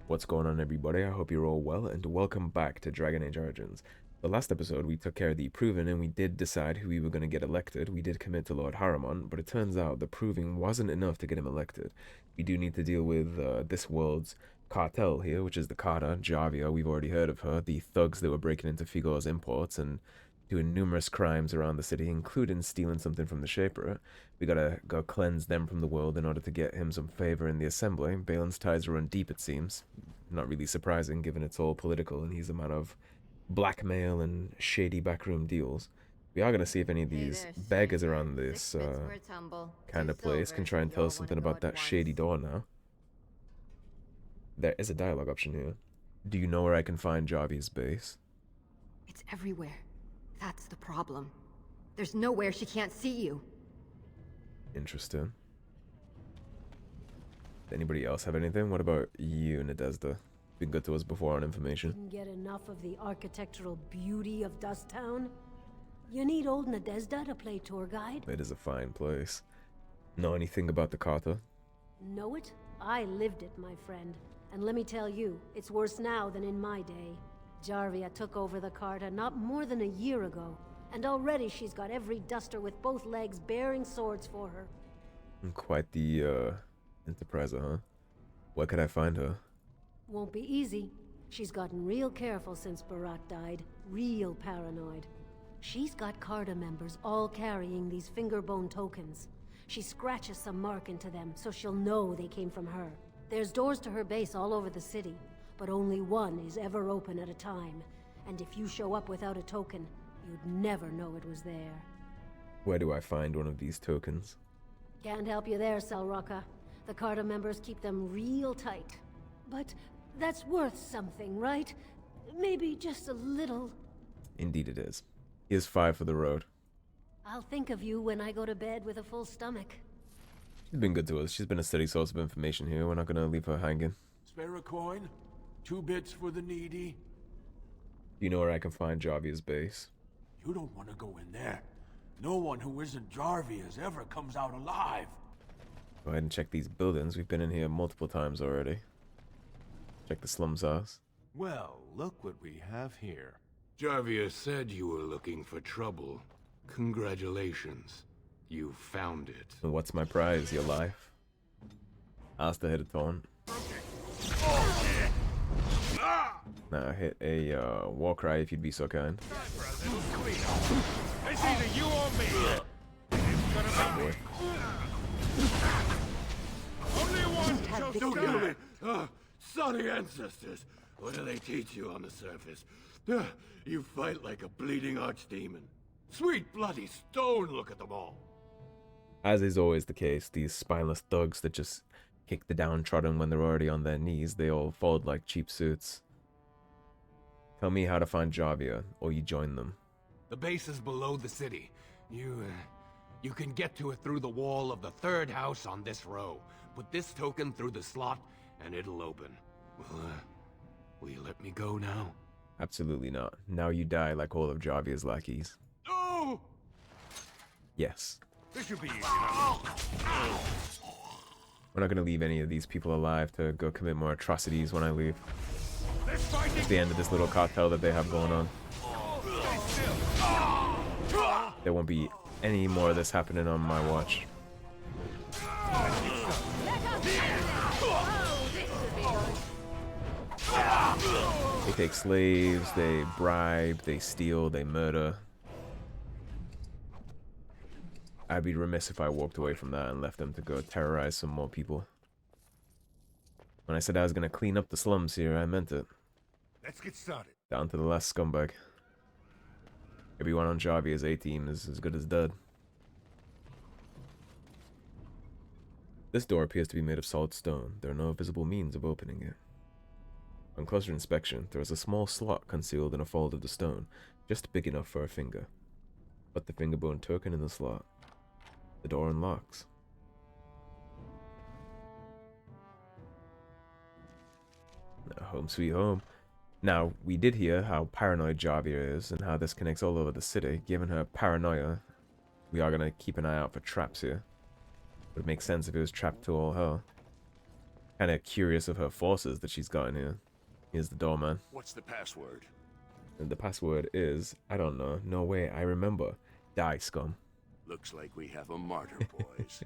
What's going on, everybody? I hope you're all well, and welcome back to Dragon Age Origins. The last episode, we took care of the Proven, and we did decide who we were going to get elected. We did commit to Lord Harrowmont, but it turns out the Proving wasn't enough to get him elected. We do need to deal with this world's cartel here, which is the Carta, Jarvia. We've already heard of her, the thugs that were breaking into Figor's imports and doing numerous crimes around the city, including stealing something from the Shaper. We gotta go cleanse them from the world in order to get him some favor in the Assembly. Balin's ties run deep, it seems. Not really surprising, given it's all political and he's a man of blackmail and shady backroom deals. We are gonna see if any of these beggars around this kind of place can try and tell us something about that shady door now. There is a dialogue option here. Do you know where I can find Jarvia's base? It's everywhere. That's the problem. There's nowhere she can't see you. Interesting. Anybody else have anything? What about you, Nadezda? Been good to us before on information. Didn't get enough of the architectural beauty of Dust Town? You need old Nadezda to play tour guide? It is a fine place. Know anything about the Carta? Know it? I lived it, my friend. And let me tell you, it's worse now than in my day. Jarvia took over the Carta not more than a year ago, and already she's got every duster with both legs bearing swords for her. Quite the, enterpriser, huh? Where could I find her? Won't be easy. She's gotten real careful since Barat died. Real paranoid. She's got Carta members all carrying these fingerbone tokens. She scratches some mark into them so she'll know they came from her. There's doors to her base all over the city, but only one is ever open at a time. And if you show up without a token, you'd never know it was there. Where do I find one of these tokens? Can't help you there, Selrocka. The Carta members keep them real tight. But that's worth something, right? Maybe just a little. Indeed it is. Here's 5 for the road. I'll think of you when I go to bed with a full stomach. She's been good to us. She's been a steady source of information here. We're not gonna leave her hanging. Spare a coin? 2 bits for the needy? Do you know where I can find Jarvia's base? You don't want to go in there. No one who isn't Jarvia's ever comes out alive. Go ahead and check these buildings. We've been in here multiple times already. Check the slums house. Well, look what we have here. Jarvia said you were looking for trouble. Congratulations. You found it. And what's my prize? Your life? Asta hit a taunt. Now hit a war cry if you'd be so kind. It's either you or me. Oh boy. Only one shall stand. Sorry ancestors. What do they teach you on the surface? You fight like a bleeding archdemon. Sweet bloody stone, look at them all. As is always the case, these spineless thugs that just kick the downtrodden when they're already on their knees, they all fold like cheap suits. Tell me how to find Jarvia, or you join them. The base is below the city. You can get to it through the wall of the 3rd house on this row. Put this token through the slot, and it'll open. Will you let me go now? Absolutely not. Now you die like all of Jarvia's lackeys. No! Yes. This should be easy enough. We're not going to leave any of these people alive to go commit more atrocities when I leave. Let's fight It's the end of this little cartel that they have going on. There won't be any more of this happening on my watch. They take slaves, they bribe, they steal, they murder. I'd be remiss if I walked away from that and left them to go terrorize some more people. When I said I was gonna clean up the slums here, I meant it. Let's get started. Down to the last scumbag. Everyone on Jarvia's A-team is as good as dead. This door appears to be made of solid stone. There are no visible means of opening it. On closer inspection, there is a small slot concealed in a fold of the stone, just big enough for a finger. Put the fingerbone token in the slot. The door unlocks. Home sweet home. Now, we did hear how paranoid Jarvia is and how this connects all over the city. Given her paranoia, we are going to keep an eye out for traps here. Would make sense if it was trapped to all hell. kind of curious of her forces that she's got in here. Here's the door, man. What's the password? And the password is, I don't know. No way, I remember. Die, scum. Looks like we have a martyr, boys.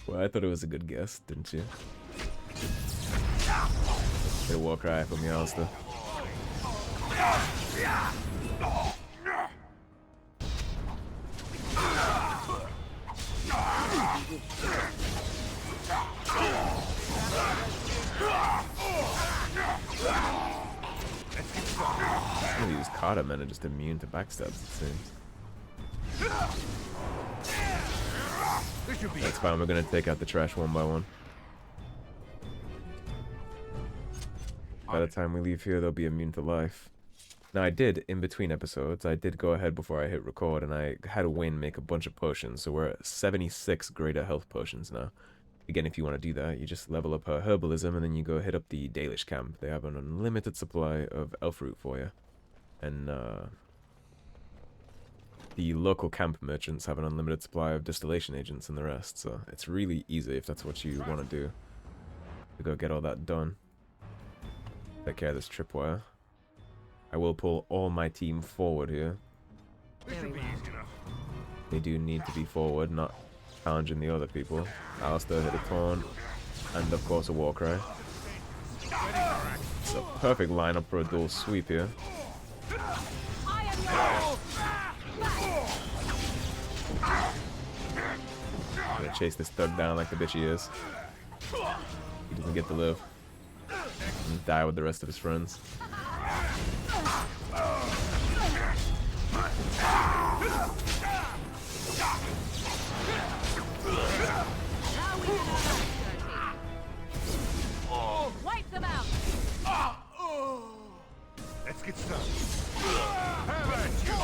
Well, I thought it was a good guess, didn't you? Get a war cry from the Alistair. Some of these Carta men are just immune to backstabs, it seems. That's fine, we're gonna take out the trash one by one. By the time we leave here, they'll be immune to life. Now, I did, in between episodes, I did go ahead before I hit record, and I had Wynne make a bunch of potions, so we're at 76 greater health potions now. Again, if you want to do that, you just level up her herbalism, and then you go hit up the Dalish camp. They have an unlimited supply of elf root for you. And, the local camp merchants have an unlimited supply of distillation agents and the rest, so it's really easy if that's what you want to do. To go get all that done. Take care of this tripwire. I will pull all my team forward here. Very well. They do need to be forward, not challenging the other people. Alistair hit a taunt, and of course a war cry. It's a perfect lineup for a dual sweep here. Gonna chase this thug down like the bitch he is. He doesn't get to live. And die with the rest of his friends. Wipe them out. Let's get started. Have at you!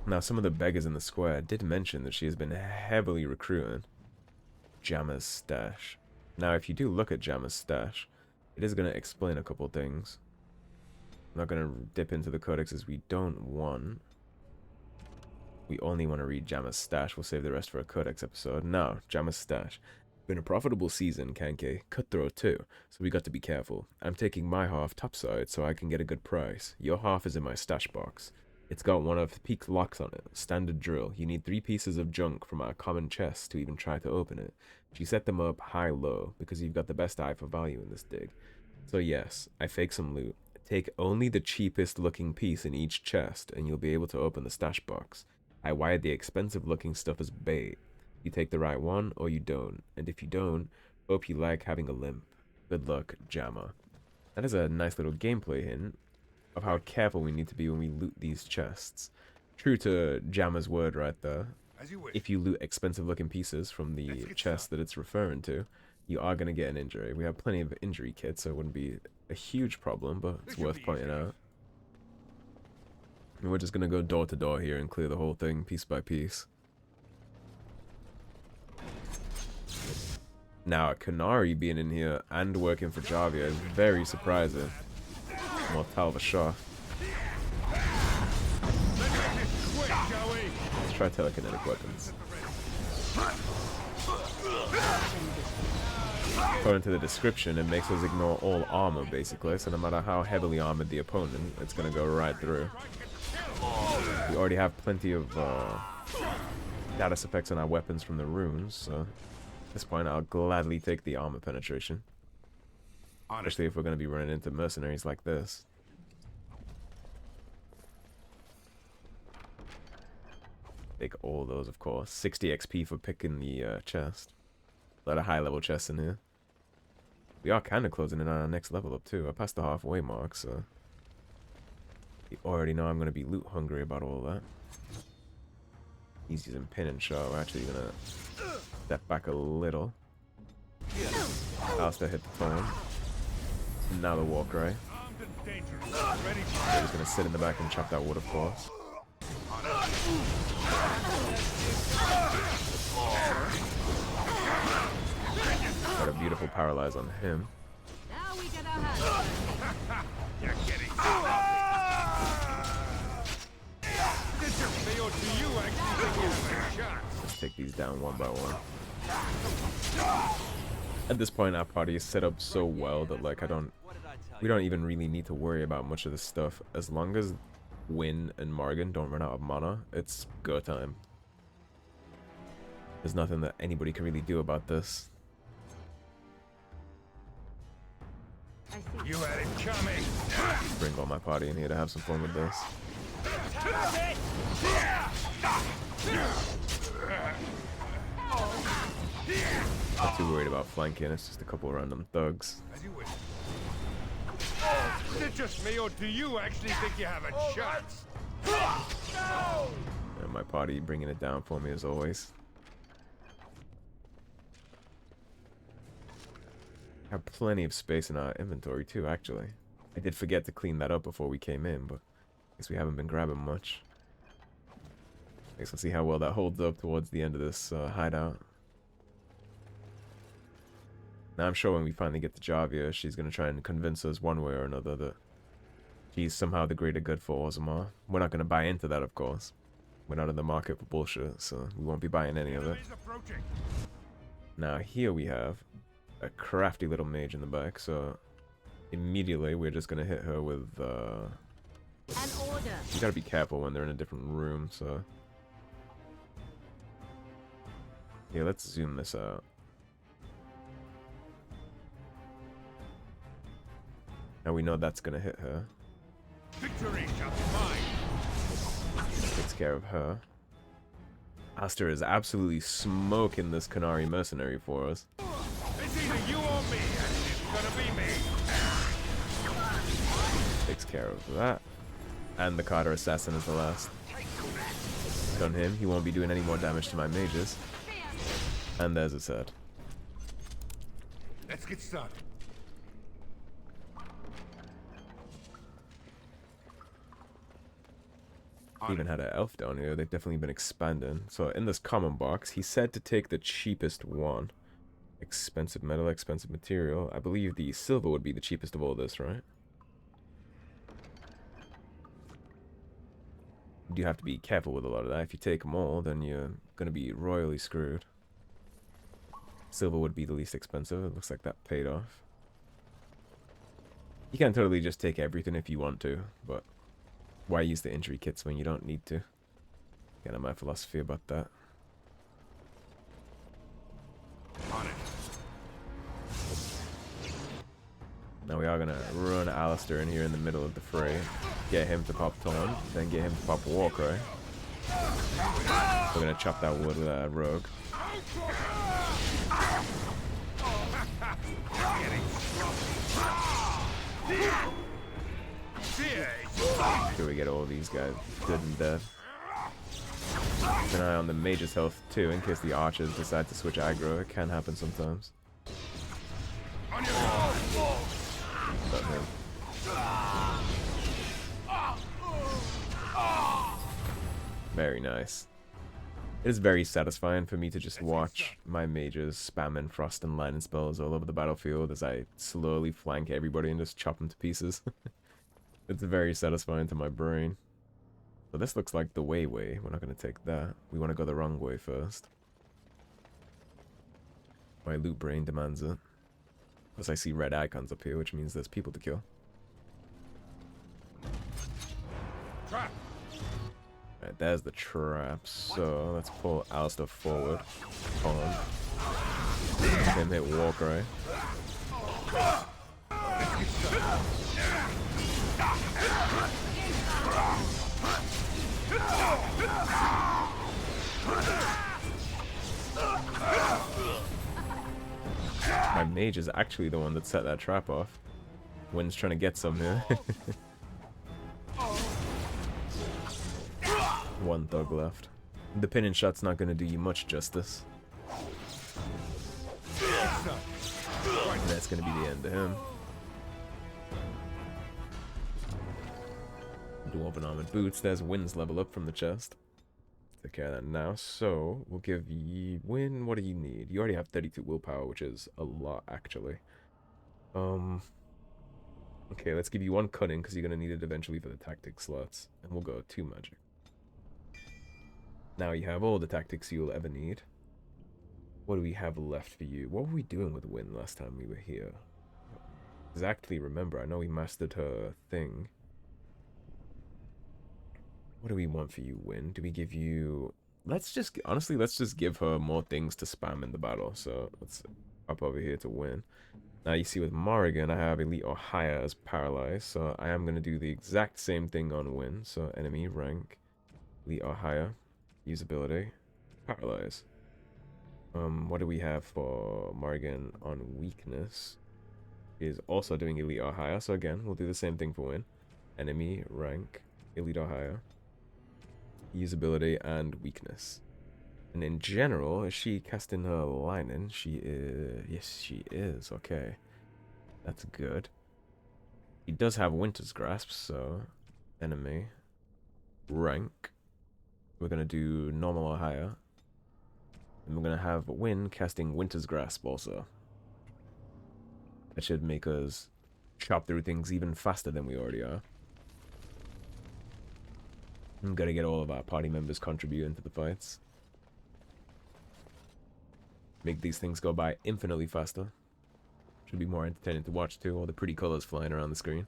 Now, some of the beggars in the square did mention that she has been heavily recruiting Jammer's stash. Now, if you do look at Jammer's stash, it is going to explain a couple things. I'm not going to dip into the codexes we don't want. We only want to read Jammer's stash. We'll save the rest for a codex episode. Now, Jammer's stash. Been a profitable season, Kanke. Cutthroat too, so we got to be careful. I'm taking my half topside so I can get a good price. Your half is in my stash box. It's got one of Peak's locks on it. Standard drill. You need 3 pieces of junk from our common chest to even try to open it. She set them up high-low because you've got the best eye for value in this dig. So yes, I fake some loot. Take only the cheapest looking piece in each chest and you'll be able to open the stash box. I wired the expensive looking stuff as bait. You take the right one or you don't. And if you don't, hope you like having a limp. Good luck, Jammer. That is a nice little gameplay hint of how careful we need to be when we loot these chests. True to Jammer's word right there. If you loot expensive looking pieces from the chest that it's referring to, you are going to get an injury. We have plenty of injury kits, so it wouldn't be a huge problem, but it's worth pointing out. And we're just going to go door to door here and clear the whole thing piece by piece. Now, Canary being in here and working for Jarvia is very surprising. Mortal of a shot. Let's try telekinetic weapons. According to the description, it makes us ignore all armor, basically, so no matter how heavily armored the opponent, it's gonna go right through. We already have plenty of status effects on our weapons from the runes, so at this point I'll gladly take the armor penetration. Especially if we're going to be running into mercenaries like this. Take all those, of course. 60 XP for picking the chest. A lot of high level chests in here. We are kind of closing in on our next level up too. I passed the halfway mark, so you already know I'm going to be loot hungry about all that. He's using pin and shot. We're actually going to step back a little. Alistair hit the phone. Now the war cry. We're just going to sit in the back and chop that wood, of course. Got a beautiful paralyze on him. Now we get our hands. You're getting This is failed to you, actually. take these down one by one. At this point, our party is set up so well that like we don't even really need to worry about much of this stuff. As long as Wynne and Morgan don't run out of mana, it's go time. There's nothing that anybody can really do about this. You had it coming. Bring all my party in here to have some fun with this. Not too worried about flanking, it's just a couple of random thugs. As you wish. Oh, is it just me, or do you actually think you have a chance? No! And my party bringing it down for me as always. Have plenty of space in our inventory too, actually. I did forget to clean that up before we came in, but I guess we haven't been grabbing much. I guess we'll see how well that holds up towards the end of this hideout. Now I'm sure when we finally get to Jarvia, she's going to try and convince us one way or another that she's somehow the greater good for Orzammar. We're not going to buy into that, of course. We're not in the market for bullshit, so we won't be buying any of it. Now here we have a crafty little mage in the back, so immediately we're just gonna hit her with An order. you gotta be careful when they're in a different room, so yeah, let's zoom this out. Now we know that's gonna hit her. Victory shall be mine. Takes care of her. Aster is absolutely smoking this Canary mercenary for us. It's either you or me, and it's gonna be me. Takes care of that. And the Carta Assassin is the last. Gun him, he won't be doing any more damage to my mages. And there's his head. Let's get started. Even had an elf down here. They've definitely been expanding. So in this common box, he said to take the cheapest one. Expensive metal, expensive material. I believe the silver would be the cheapest of all this, right? You do have to be careful with a lot of that. If you take them all, then you're going to be royally screwed. Silver would be the least expensive. It looks like that paid off. You can totally just take everything if you want to, but why use the injury kits when you don't need to? Kind of my philosophy about that. On it. Now we are going to run Alistair in here in the middle of the fray. Get him to pop Taunt, then get him to pop Warcry. We're going to chop that wood with that rogue. Sure, we get all these guys good and dead. Keep an eye on the mage's health too, in case the archers decide to switch aggro. It can happen sometimes. But him. Very nice. It is very satisfying for me to just watch my mages spamming frost and lightning spells all over the battlefield as I slowly flank everybody and just chop them to pieces. It's very satisfying to my brain. So this looks like the way. We're not going to take that. We want to go the wrong way first. My loot brain demands it. Plus I see red icons up here, which means there's people to kill. Trap. Alright, there's the trap. So let's pull Alistair forward. On. Him hit Warcry. My mage is actually the one that set that trap off. Wynne's trying to get some here. One thug left. The pin and shot's not going to do you much justice. And that's going to be the end of him. Dwarven armored boots. There's Wynne's level up from the chest. Take care of that now. So we'll give you Wynne. What do you need? You already have 32 willpower, which is a lot actually. Okay, let's give you 1 cunning because you're gonna need it eventually for the tactic slots, and we'll go 2 magic. Now you have all the tactics you'll ever need. What do we have left for you? What were we doing with Wynne last time we were here? Exactly remember. I know we mastered her thing. What do we want for you, Wynne? Do we give you... honestly, let's just give her more things to spam in the battle. So let's up over here to Wynne. Now you see with Morrigan, I have elite or higher as paralyzed. So I am going to do the exact same thing on Wynne. So enemy, rank, elite or higher, usability, paralyze. What do we have for Morrigan on weakness? Is also doing elite or higher. So again, we'll do the same thing for Wynne. Enemy, rank, elite or higher, usability, and weakness. And in general, is she casting her lightning? She is. Yes, she is. Okay. That's good. He does have Winter's Grasp, so enemy, rank. We're going to do normal or higher. And we're going to have Wynne casting Winter's Grasp also. That should make us chop through things even faster than we already are. I'm going to get all of our party members contributing to the fights. Make these things go by infinitely faster. Should be more entertaining to watch too, all the pretty colors flying around the screen.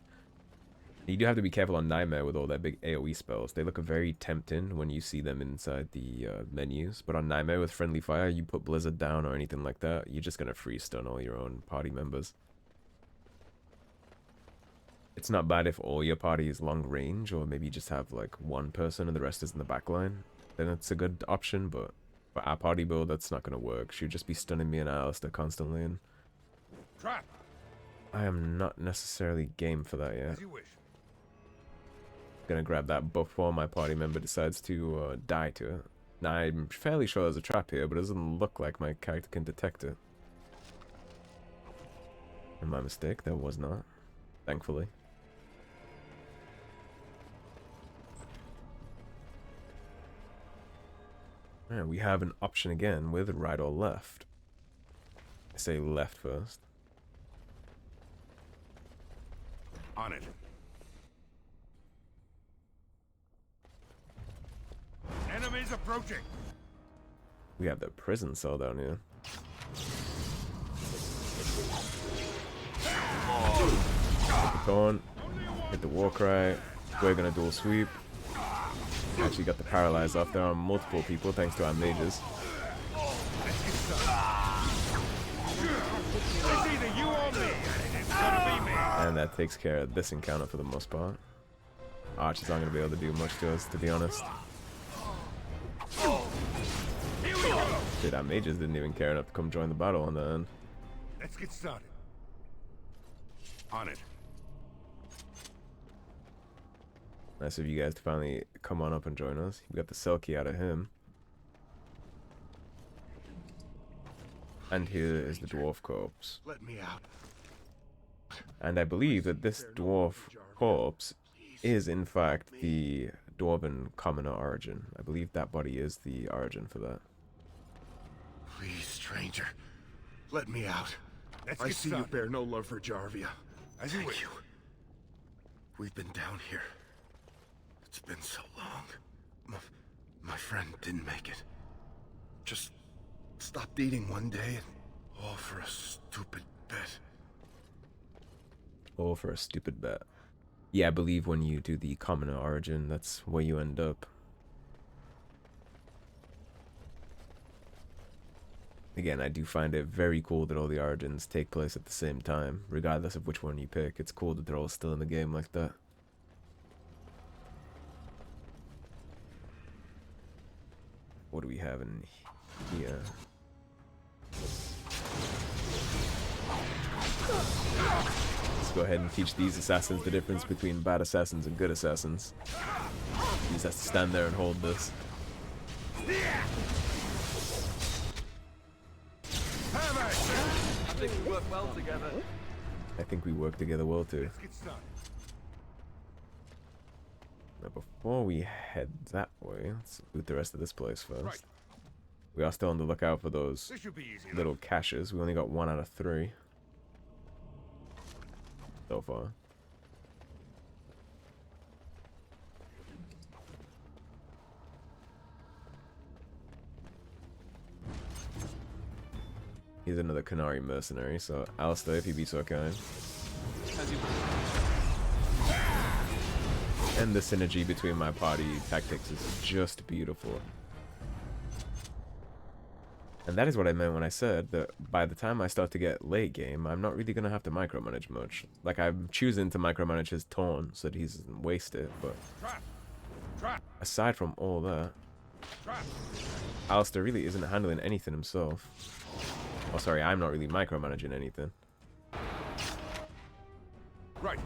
You do have to be careful on Nightmare with all their big AoE spells. They look very tempting when you see them inside the menus. But on Nightmare with Friendly Fire, you put Blizzard down or anything like that, you're just going to freeze stun all your own party members. It's not bad if all your party is long range, or maybe you just have like one person and the rest is in the back line. Then it's a good option, but for our party build, that's not going to work. She'd just be stunning me and Alistair constantly, and Trap. I am not necessarily game for that yet. As you wish. Gonna grab that before my party member decides to die to it. Now, I'm fairly sure there's a trap here, but it doesn't look like my character can detect it. And my mistake, there was not. Thankfully. Alright, we have an option again with right or left. I say left first. On it. Enemies approaching. We have the prison cell down here. Hit the taunt, hit the war cry. We're gonna dual sweep. Actually got the paralyze off there on multiple people thanks to our mages. It's either you or me, and it's gonna be me. And that takes care of this encounter for the most part. Archers aren't gonna be able to do much to us, to be honest. Here we go. Dude, our mages didn't even care enough to come join the battle on the end. Let's get started. On it. Nice of you guys to finally come on up and join us. We got the Selkie out of him. And here is the dwarf corpse. Let me out. And I believe that this dwarf corpse is in fact the dwarven commoner origin. I believe that body is the origin for that. Please, stranger. Let me out. Let's I get see you started. bear no love for Jarvia. As you Thank wish. you. We've been down here. It's been so long. My friend didn't make it. Just stopped eating one day, and all for a stupid bet. All for a stupid bet. Yeah, I believe when you do the commoner origin, that's where you end up. Again, I do find it very cool that all the origins take place at the same time, regardless of which one you pick. It's cool that they're all still in the game like that. What do we have in here? Let's go ahead and teach these assassins the difference between bad assassins and good assassins. He just has to stand there and hold this. I think we work well together. I think we work together well too. Let's get started. Now before we head that way, let's loot the rest of this place first. Right. We are still on the lookout for those This should be easy. enough. little caches. We only got 1 out of 3 so far. He's another Canary mercenary, so Alistair, if you'd be so kind. And the synergy between my party tactics is just beautiful. And that is what I meant when I said that by the time I start to get late game, I'm not really going to have to micromanage much. Like, I'm choosing to micromanage his taunt so that he doesn't waste it, but aside from all that, Alistair really isn't handling anything himself. Oh, sorry, I'm not really micromanaging anything. Right.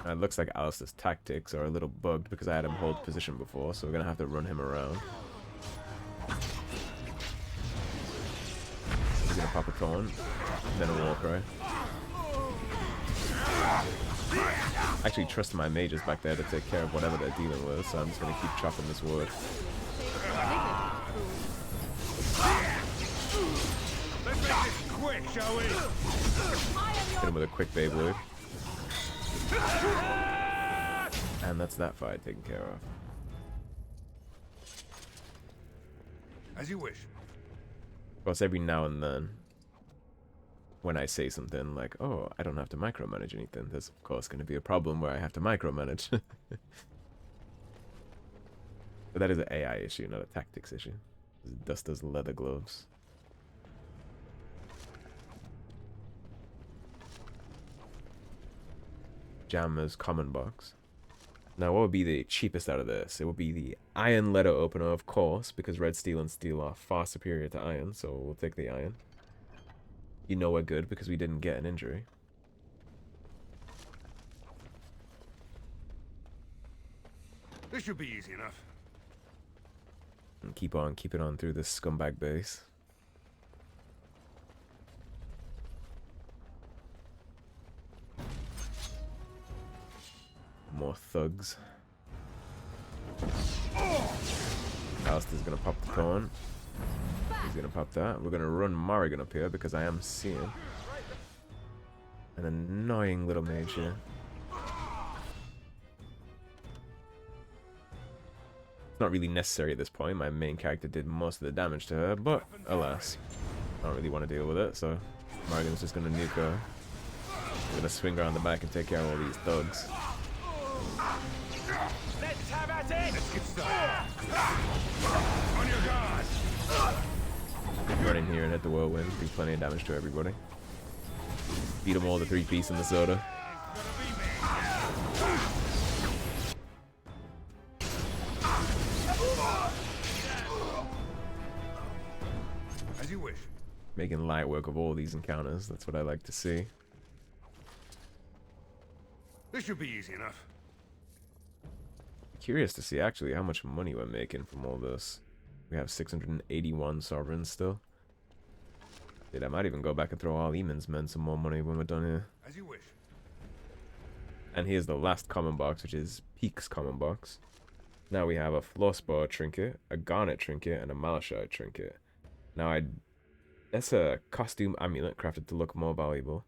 And it looks like Alistair's tactics are a little bugged because I had him hold position before, so we're going to have to run him around. He's going to pop a taunt, then a war cry. I actually trust my mages back there to take care of whatever they're dealing with, so I'm just going to keep chopping this wood. Let's make this quick, shall we? Hit him with a quick Beyblade. And that's that fight taken care of. As you wish. Of course, every now and then, when I say something like, oh, I don't have to micromanage anything, there's of course going to be a problem where I have to micromanage. But that is an AI issue, not a tactics issue. Dust does leather gloves. Jammer's common box. Now, what would be the cheapest out of this? It would be the iron letter opener, of course, because red steel and steel are far superior to iron, so we'll take the iron. You know we're good because we didn't get an injury. This should be easy enough. And keep it on through this scumbag base. More thugs. Alistair's gonna pop the taunt. He's gonna pop that. We're gonna run Morrigan up here because I am seeing an annoying little mage here. It's not really necessary at this point. My main character did most of the damage to her, but alas, I don't really want to deal with it, so Morrigan's just gonna nuke her. We're gonna swing around the back and take care of all these thugs. Let's have at it! Let's get started. On your guard! Run in here and hit the whirlwind. Do plenty of damage to everybody. Beat them all to 3-piece in the soda. As you wish. Making light work of all these encounters. That's what I like to see. This should be easy enough. Curious to see actually how much money we're making from all this. We have 681 sovereigns still. Dude, I might even go back and throw all Eamon's men some more money when we're done here. As you wish. And here's the last common box, which is Peak's common box. Now we have a Floorspar trinket, a Garnet trinket, and a Malachite trinket. Now that's a costume amulet crafted to look more valuable.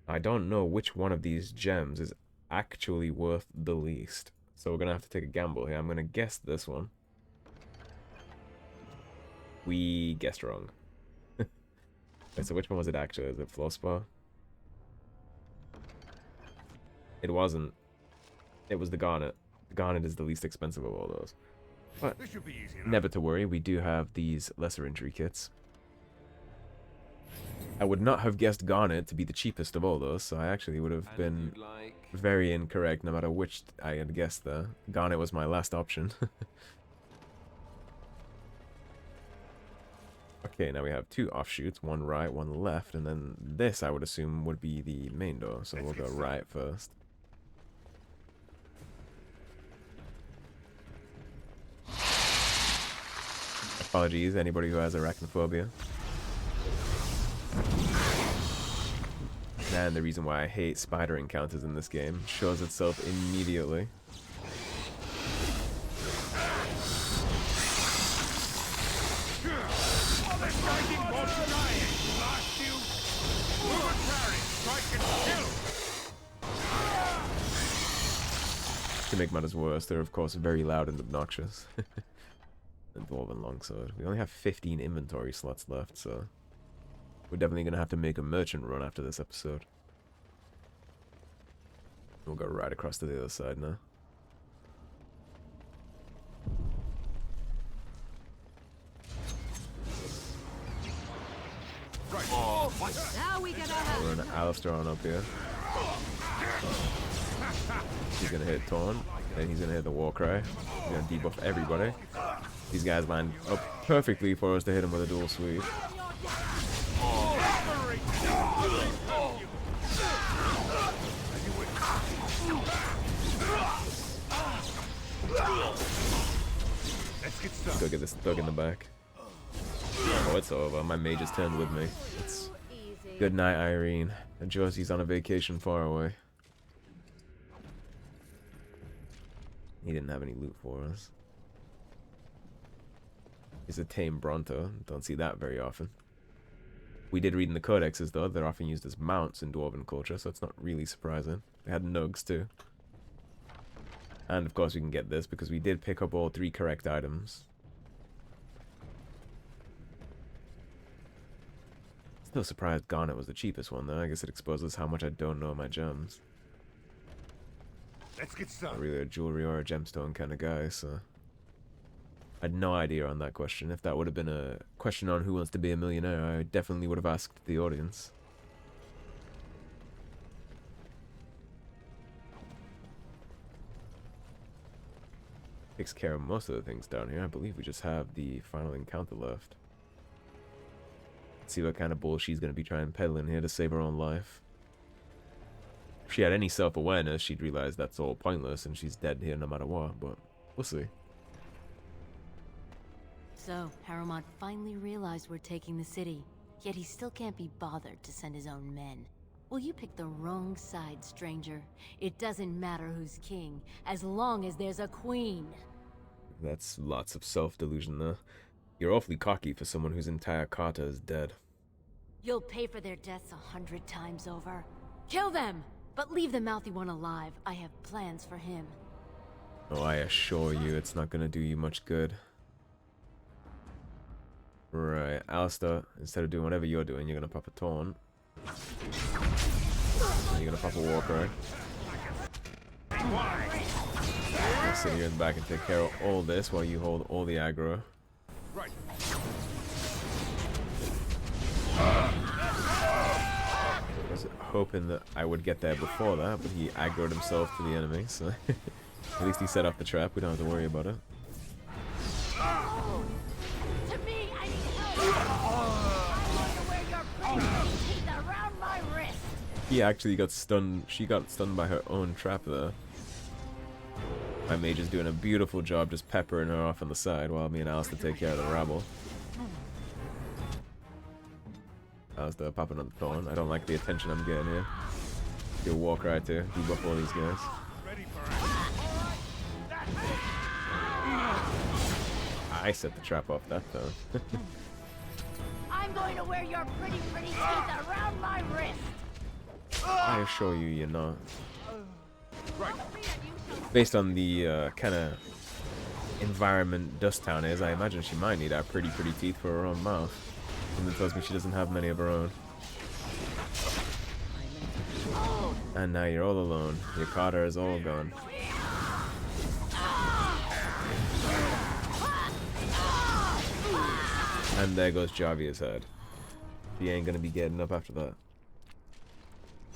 I don't know which one of these gems is actually worth the least. So we're going to have to take a gamble here. I'm going to guess this one. We guessed wrong. Wait, so which one was it actually? Is it Floorspar? It wasn't. It was the Garnet. The Garnet is the least expensive of all those. But This should be easy enough. never to worry, we do have these lesser injury kits. I would not have guessed Garnet to be the cheapest of all those, so I actually would have been very incorrect no matter which I had guessed there. Garnet was my last option. Okay, now we have two offshoots, one right, one left, and then this I would assume would be the main door, so we'll go right first. Apologies, anybody who has arachnophobia. And the reason why I hate spider encounters in this game shows itself immediately. To make matters worse, they're of course very loud and obnoxious. a Dwarven Longsword. We only have 15 inventory slots left, so we're definitely gonna have to make a merchant run after this episode. We'll go right across to the other side now. Now we get our We're an Alistair on up here. He's gonna hit Torn, and he's gonna hit the Warcry. He's gonna debuff everybody. These guys line up perfectly for us to hit him with a dual sweep. Let's go get this thug in the back. Oh, it's over. My mage has turned with me. It's... Good night, Irene. And Josie's on a vacation far away. He didn't have any loot for us. He's a tame Bronto. Don't see that very often. We did read in the codexes, though, they're often used as mounts in Dwarven culture, so it's not really surprising. They had nugs, too. And, of course, we can get this, because we did pick up all 3 correct items. Still surprised Garnet was the cheapest one, though. I guess it exposes how much I don't know my gems. Let's get started. Not really a jewelry or a gemstone kind of guy, so... I had no idea on that question. If that would have been a question on Who Wants to Be a Millionaire, I definitely would have asked the audience. Takes care of most of the things down here. I believe we just have the final encounter left. See what kind of bull she's going to be trying peddling here to save her own life. If she had any self-awareness, she'd realize that's all pointless and she's dead here no matter what, but we'll see. So, Harrowmont finally realized we're taking the city, yet he still can't be bothered to send his own men. Well, you picked the wrong side, stranger. It doesn't matter who's king, as long as there's a queen. That's lots of self-delusion there. You're awfully cocky for someone whose entire Carta is dead. You'll pay for their deaths 100 times over. Kill them! But leave the mouthy one alive. I have plans for him. Oh, I assure you, it's not gonna do you much good. Right, Alistair, instead of doing whatever you're doing, you're gonna pop a taunt. And you're gonna pop a Warcry. I'll sit here in the back and take care of all this while you hold all the aggro. Right. I was hoping that I would get there before that, but he aggroed himself to the enemy, so at least he set off the trap. We don't have to worry about it. To me, I need help! I'm going to wear your pretty teeth around my wrist! He actually got stunned. She got stunned by her own trap there. My mage is doing a beautiful job just peppering her off on the side while me and Alistair take care of the rabble. Alistair popping on the thorn. I don't like the attention I'm getting here. Your Warcry too. Debuff all these guys. Ready for it. I set the trap off that though. I'm going to wear your pretty teeth around my wrist! I assure you, you're not. Right. Based on the kind of environment Dusttown is, I imagine she might need our pretty teeth for her own mouth. Something tells me she doesn't have many of her own. And now you're all alone. Your Carta is all gone. And there goes Jarvia's head. She ain't gonna be getting up after that.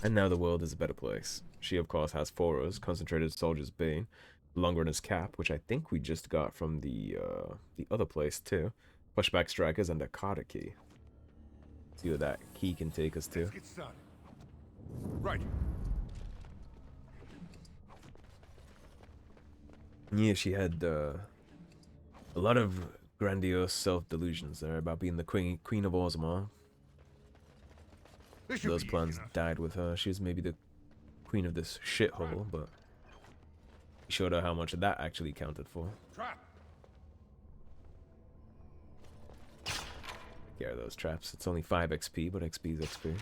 And now the world is a better place. She, of course, has Foros, Concentrated Soldier's Bane, Longrunner's Cap, which I think we just got from the other place, too. Pushback Strikers and a Carta Key. See what that key can take us to. Let's get started. Right. Yeah, she had a lot of grandiose self-delusions there about being the queen of Orzammar. This should Those be plans easy enough. died with her. She was maybe the queen of this shithole, but he showed her how much that actually counted for. Trap. Yeah, those traps. It's only 5 XP, but XP is XP.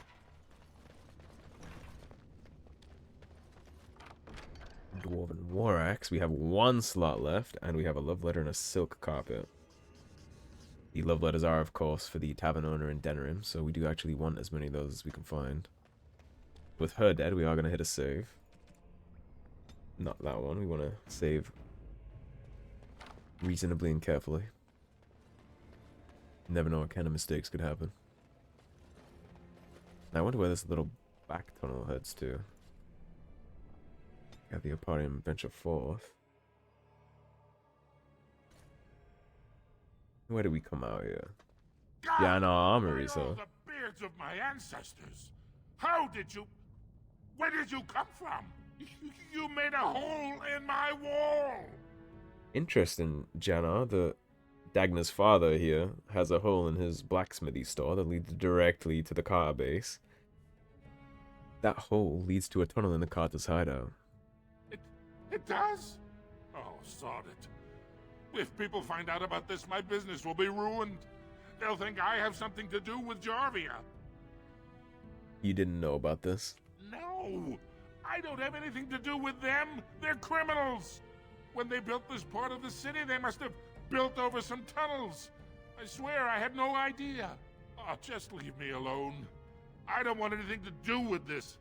Dwarven War Axe. We have 1 slot left, and we have a love letter and a silk carpet. The love letters are, of course, for the tavern owner in Denerim, so we do actually want as many of those as we can find. With her dead, we are going to hit a save. Not that one. We want to save reasonably and carefully. Never know what kind of mistakes could happen. Now, I wonder where this little back tunnel heads to. Got the Aparium venture forth. Where did we come out here? Yeah, in our armories, huh? The beards of my ancestors. How did you... Where did you come from? You made a hole in my wall. Interesting, Jannar. The Dagna's father here has a hole in his blacksmithy store that leads directly to the Carta base. That hole leads to a tunnel in the Carta's hideout. It does? Oh, sod it. If people find out about this, my business will be ruined. They'll think I have something to do with Jarvia. You didn't know about this? No! I don't have anything to do with them. They're criminals. When they built this part of the city, they must have built over some tunnels. I swear I had no idea. Oh, just leave me alone. I don't want anything to do with this.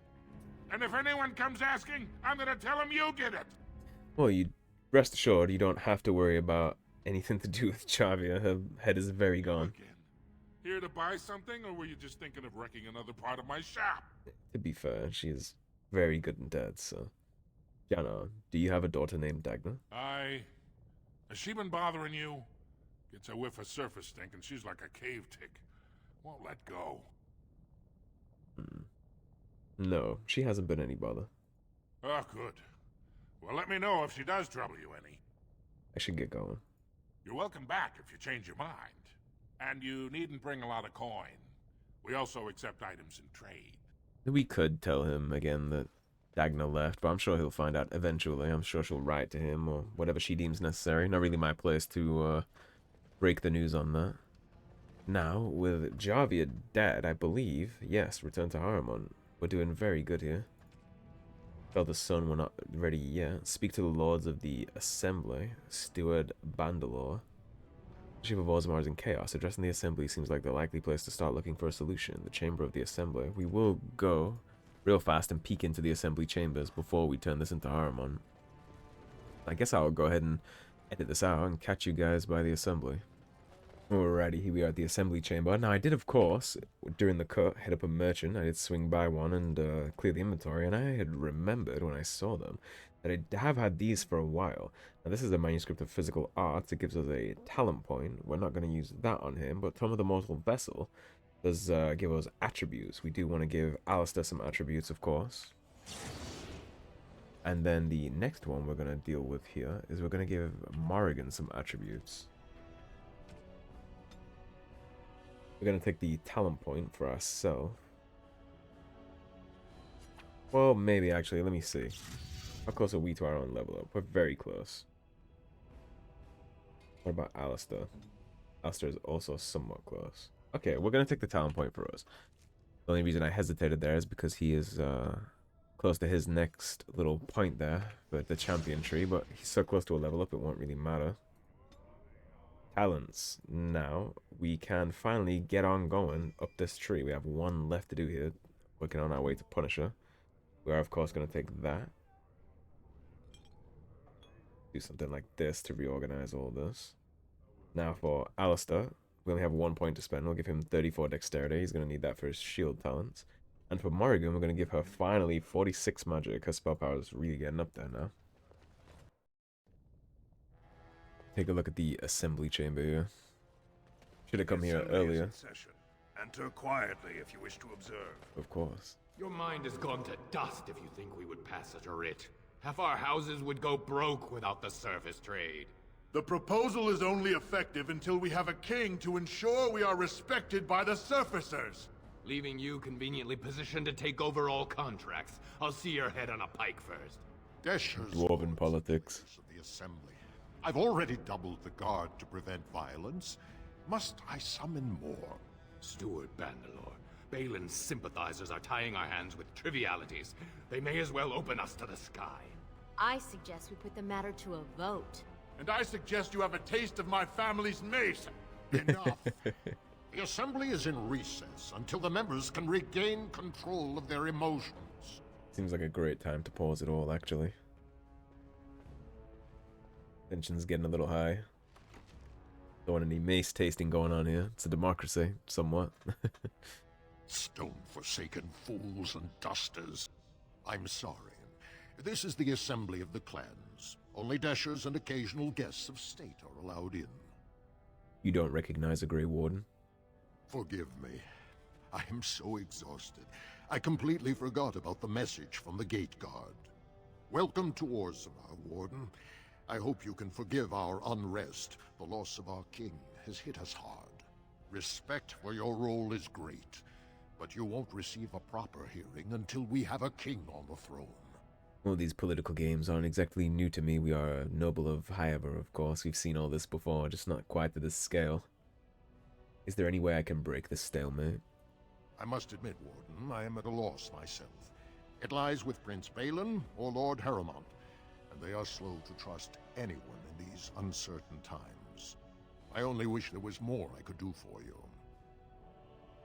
And if anyone comes asking, I'm gonna tell them you did it. Well, you rest assured, you don't have to worry about anything to do with Jarvia. Her head is very gone. Again. Here to buy something, or were you just thinking of wrecking another part of my shop? To be fair, she is very good and dead, so... Jannar, do you have a daughter named Dagna? Has she been bothering you? Gets a whiff of surface stink and she's like a cave tick. Won't let go. No, she hasn't been any bother. Oh, good. Well, let me know if she does trouble you any. I should get going. You're welcome back if you change your mind. And you needn't bring a lot of coin. We also accept items in trade. We could tell him again that Dagna left, but I'm sure he'll find out eventually. I'm sure she'll write to him or whatever she deems necessary. Not really my place to break the news on that. Now, with Jarvia dead, I believe, yes, return to Harrowmont. We're doing very good here. Felt the sun were not ready yet. Speak to the Lords of the Assembly. Steward Bandalore. Chief of Orzammar is in chaos. Addressing the Assembly seems like the likely place to start looking for a solution. The Chamber of the Assembly. We will go real fast and peek into the Assembly chambers before we turn this into Harrowmont. I guess I'll go ahead and edit this out and catch you guys by the Assembly. Alrighty, here we are at the Assembly Chamber. Now, I did, of course, during the cut, hit up a merchant. I did swing by one and clear the inventory, and I had remembered when I saw them that I have had these for a while. Now, this is a manuscript of physical art. It gives us a talent point. We're not going to use that on him, but Tome of the Mortal Vessel does give us attributes. We do want to give Alistair some attributes, of course. And then the next one we're going to deal with here is we're going to give Morrigan some attributes. We're going to take the talent point for ourselves. Well, maybe actually. Let me see. How close are we to our own level up? We're very close. What about Alistair? Alistair is also somewhat close. Okay, we're going to take the talent point for us. The only reason I hesitated there is because he is close to his next little point there with the champion tree, but he's so close to a level up it won't really matter. Talents. Now, we can finally get on going up this tree. We have one left to do here, working on our way to Punisher. We are, of course, going to take that. Do something like this to reorganize all this. Now for Alistair, we only have 1 point to spend. We'll give him 34 dexterity. He's going to need that for his shield talents. And for Morrigan, we're going to give her finally 46 magic. Her spell power is really getting up there now. Take a look at the assembly chamber here. Should have come here earlier. Enter quietly if you wish to observe. Of course. Your mind has gone to dust if you think we would pass such a writ. Half our houses would go broke without the surface trade. The proposal is only effective until we have a king to ensure we are respected by the surfacers. Leaving you conveniently positioned to take over all contracts. I'll see your head on a pike first. Dwarven politics. Of the assembly. I've already doubled the guard to prevent violence. Must I summon more? Steward Bandalore, Balin's sympathizers are tying our hands with trivialities. They may as well open us to the sky. I suggest we put the matter to a vote. And I suggest you have a taste of my family's mace. Enough. The assembly is in recess until the members can regain control of their emotions. Seems like a great time to pause it all, actually. Tension's getting a little high. Don't want any mace tasting going on here. It's a democracy, somewhat. Stone-forsaken fools and dusters. I'm sorry. This is the assembly of the clans. Only dashers and occasional guests of state are allowed in. You don't recognize a Grey Warden? Forgive me. I am so exhausted. I completely forgot about the message from the gate guard. Welcome to Orzammar, Warden. I hope you can forgive our unrest. The loss of our king has hit us hard. Respect for your role is great, but you won't receive a proper hearing until we have a king on the throne. Well, these political games aren't exactly new to me. We are a noble of Harrowmont, of course. We've seen all this before, just not quite to this scale. Is there any way I can break this stalemate? I must admit, Warden, I am at a loss myself. It lies with Prince Balin or Lord Harrowmont, and they are slow to trust anyone in these uncertain times. I only wish there was more I could do for you.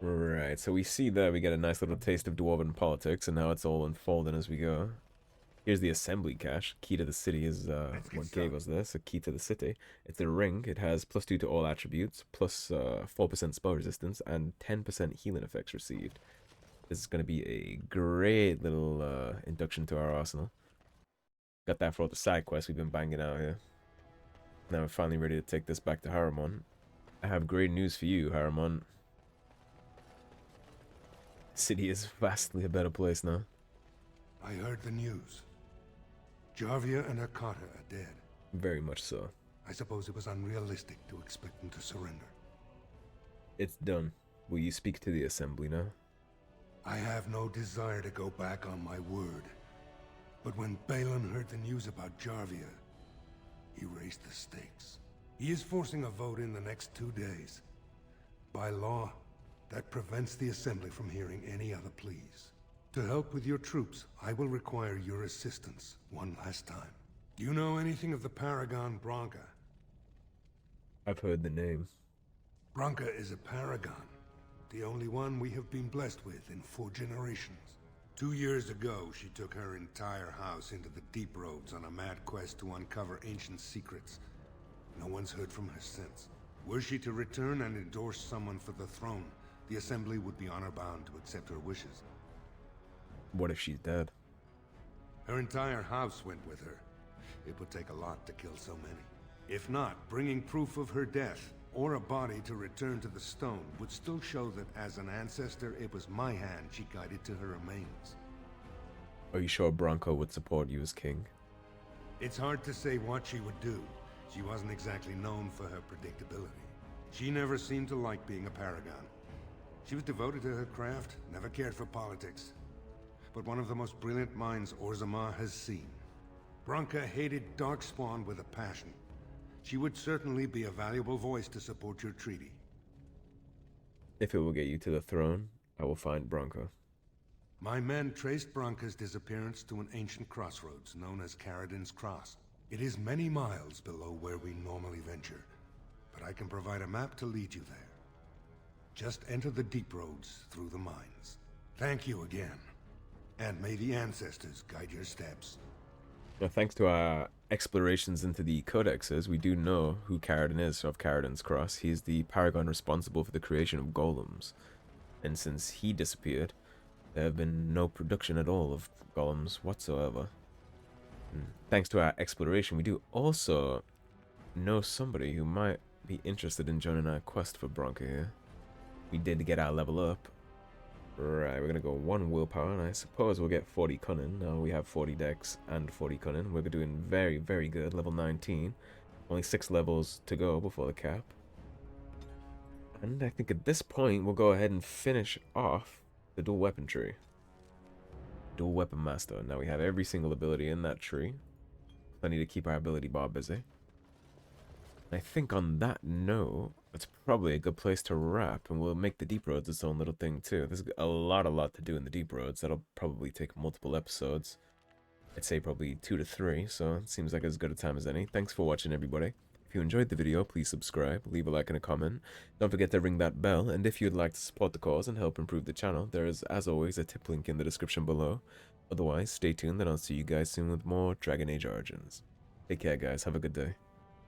Right, so we see that we get a nice little taste of dwarven politics, and now it's all unfolding as we go. Here's the assembly cache. Key to the city is what gave us this, a key to the city. It's a ring. It has +2 to all attributes, plus 4% spell resistance, and 10% healing effects received. This is going to be a great little induction to our arsenal. Got that for all the side quests we've been banging out here. Now we're finally ready to take this back to Harrowmont. I have great news for you, Harrowmont. The city is vastly a better place now. I heard the news. Jarvia and her Carta are dead. Very much so. I suppose it was unrealistic to expect them to surrender. It's done. Will you speak to the assembly now? I have no desire to go back on my word. But when Balin heard the news about Jarvia, he raised the stakes. He is forcing a vote in the next 2 days. By law, that prevents the assembly from hearing any other pleas. To help with your troops, I will require your assistance one last time. Do you know anything of the Paragon Branca? I've heard the name. Branca is a paragon, the only one we have been blessed with in 4 generations. 2 years ago, she took her entire house into the deep roads on a mad quest to uncover ancient secrets. No one's heard from her since. Were she to return and endorse someone for the throne, the assembly would be honor-bound to accept her wishes. What if she's dead? Her entire house went with her. It would take a lot to kill so many. If not, bringing proof of her death, or a body to return to the stone, would still show that as an ancestor, it was my hand she guided to her remains. Are you sure Bronco would support you as king? It's hard to say what she would do. She wasn't exactly known for her predictability. She never seemed to like being a paragon. She was devoted to her craft, never cared for politics. But one of the most brilliant minds Orzammar has seen. Branca hated Darkspawn with a passion. She would certainly be a valuable voice to support your treaty. If it will get you to the throne, I will find Bronco. My men traced Branca's disappearance to an ancient crossroads known as Caradin's Cross. It is many miles below where we normally venture, but I can provide a map to lead you there. Just enter the deep roads through the mines. Thank you again. And may the ancestors guide your steps. Now, thanks to our explorations into the codexes, we do know who Caradin is of Caradin's Cross. He's the paragon responsible for the creation of golems. And since he disappeared, there have been no production at all of golems whatsoever. And thanks to our exploration, we do also know somebody who might be interested in joining our quest for Bronca here. We did get our level up. Right, we're gonna go 1 willpower, and I suppose we'll get 40 cunning. Now we have 40 dex and 40 cunning. We're doing very, very good. Level 19. Only 6 levels to go before the cap. And I think at this point, we'll go ahead and finish off the dual weapon tree. Dual weapon master. Now we have every single ability in that tree. Plenty to keep our ability bar busy. I think on that note, it's probably a good place to wrap, and we'll make the deep roads its own little thing too. There's a lot to do in the deep roads. That'll probably take multiple episodes. I'd say probably 2 to 3, so it seems like as good a time as any. Thanks for watching, everybody. If you enjoyed the video, please subscribe, leave a like and a comment. Don't forget to ring that bell, and if you'd like to support the cause and help improve the channel, there is, as always, a tip link in the description below. Otherwise, stay tuned and I'll see you guys soon with more Dragon Age Origins. Take care, guys. Have a good day.